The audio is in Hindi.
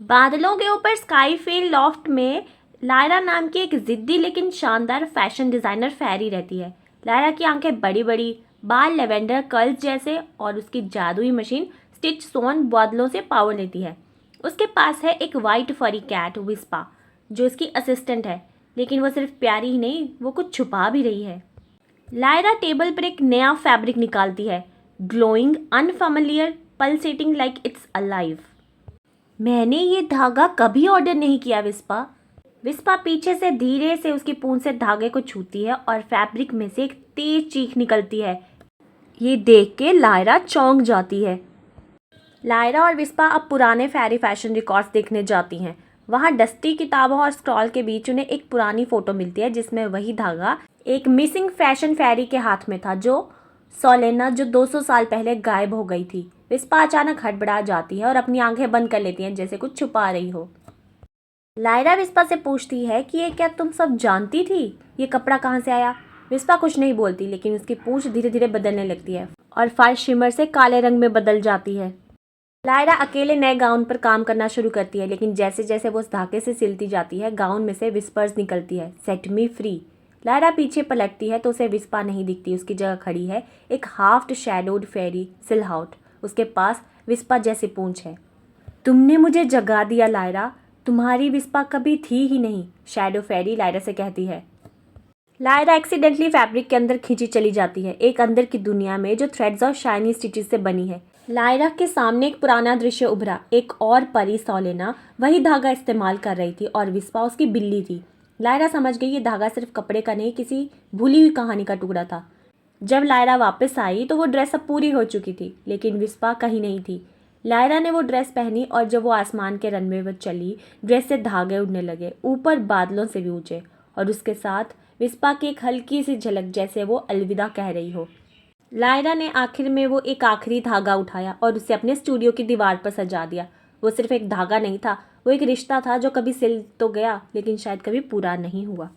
बादलों के ऊपर स्काईफील्ड लॉफ्ट में लायरा नाम की एक जिद्दी लेकिन शानदार फैशन डिज़ाइनर फेरी रहती है। लायरा की आंखें बड़ी बड़ी, बाल लेवेंडर कर्ल्स जैसे और उसकी जादुई मशीन स्टिच सोन बादलों से पावर लेती है। उसके पास है एक वाइट फरी कैट विस्पा जो इसकी असिस्टेंट है, लेकिन वो सिर्फ प्यारी ही नहीं, वो कुछ छुपा भी रही है। लायरा टेबल पर एक नया फैब्रिक निकालती है, glowing, unfamiliar, pulsating like it's alive. मैंने ये धागा कभी ऑर्डर नहीं किया विस्पा। विस्पा पीछे से धीरे से उसकी पूंछ से धागे को छूती है और फैब्रिक में से एक तेज चीख निकलती है। ये देख के लायरा चौंक जाती है। लायरा और विस्पा अब पुराने फेरी फैशन रिकॉर्ड्स देखने जाती हैं। वहाँ डस्टी किताबों और स्क्रॉल के बीच उन्हें एक पुरानी फोटो मिलती है जिसमें वही धागा एक मिसिंग फैशन फेरी के हाथ में था, जो सोलेना जो 200 साल पहले गायब हो गई थी। विस्पा अचानक हड़बड़ा जाती है और अपनी आंखें बंद कर लेती हैं जैसे कुछ छुपा रही हो। लायरा विस्पा से पूछती है कि ये क्या तुम सब जानती थी? ये कपड़ा कहाँ से आया? विस्पा कुछ नहीं बोलती, लेकिन उसकी पूंछ धीरे धीरे बदलने लगती है और फर्श शिमर से काले रंग में बदल जाती है। लायरा अकेले नए गाउन पर काम करना शुरू करती है, लेकिन जैसे जैसे वो उस धागे से सिलती जाती है गाउन में से विस्पर्स निकलती है, सेट मी फ्री। लायरा पीछे पलटती है तो उसे विस्पा नहीं दिखती। उसकी जगह खड़ी है एक हाफ शैडोड फेरी सिलहाउट। उसके पास विस्पा जैसी पूंछ है। तुमने मुझे जगा दिया लायरा, तुम्हारी विस्पा कभी थी ही नहीं, शैडो फेरी लायरा से कहती है। लायरा एक्सीडेंटली फैब्रिक के अंदर खींची चली जाती है, एक अंदर की दुनिया में जो थ्रेड्स और शाइनी स्टिचेस से बनी है। लायरा के सामने एक पुराना दृश्य उभरा। एक और परी सोलेना वही धागा इस्तेमाल कर रही थी और विस्पा उसकी बिल्ली थी। लायरा समझ गई ये धागा सिर्फ कपड़े का नहीं, किसी भूली हुई कहानी का टुकड़ा था। जब लायरा वापस आई तो वो ड्रेस अब पूरी हो चुकी थी, लेकिन विस्पा कहीं नहीं थी। लायरा ने वो ड्रेस पहनी और जब वो आसमान के रनवे पर चली, ड्रेस से धागे उड़ने लगे, ऊपर बादलों से भी ऊंचे, और उसके साथ विस्पा की एक हल्की सी झलक, जैसे वो अलविदा कह रही हो। लायरा ने आखिर में वो एक आखिरी धागा उठाया और उसे अपने स्टूडियो की दीवार पर सजा दिया। वो सिर्फ एक धागा नहीं था, वो एक रिश्ता था जो कभी सिल तो गया, लेकिन शायद कभी पूरा नहीं हुआ।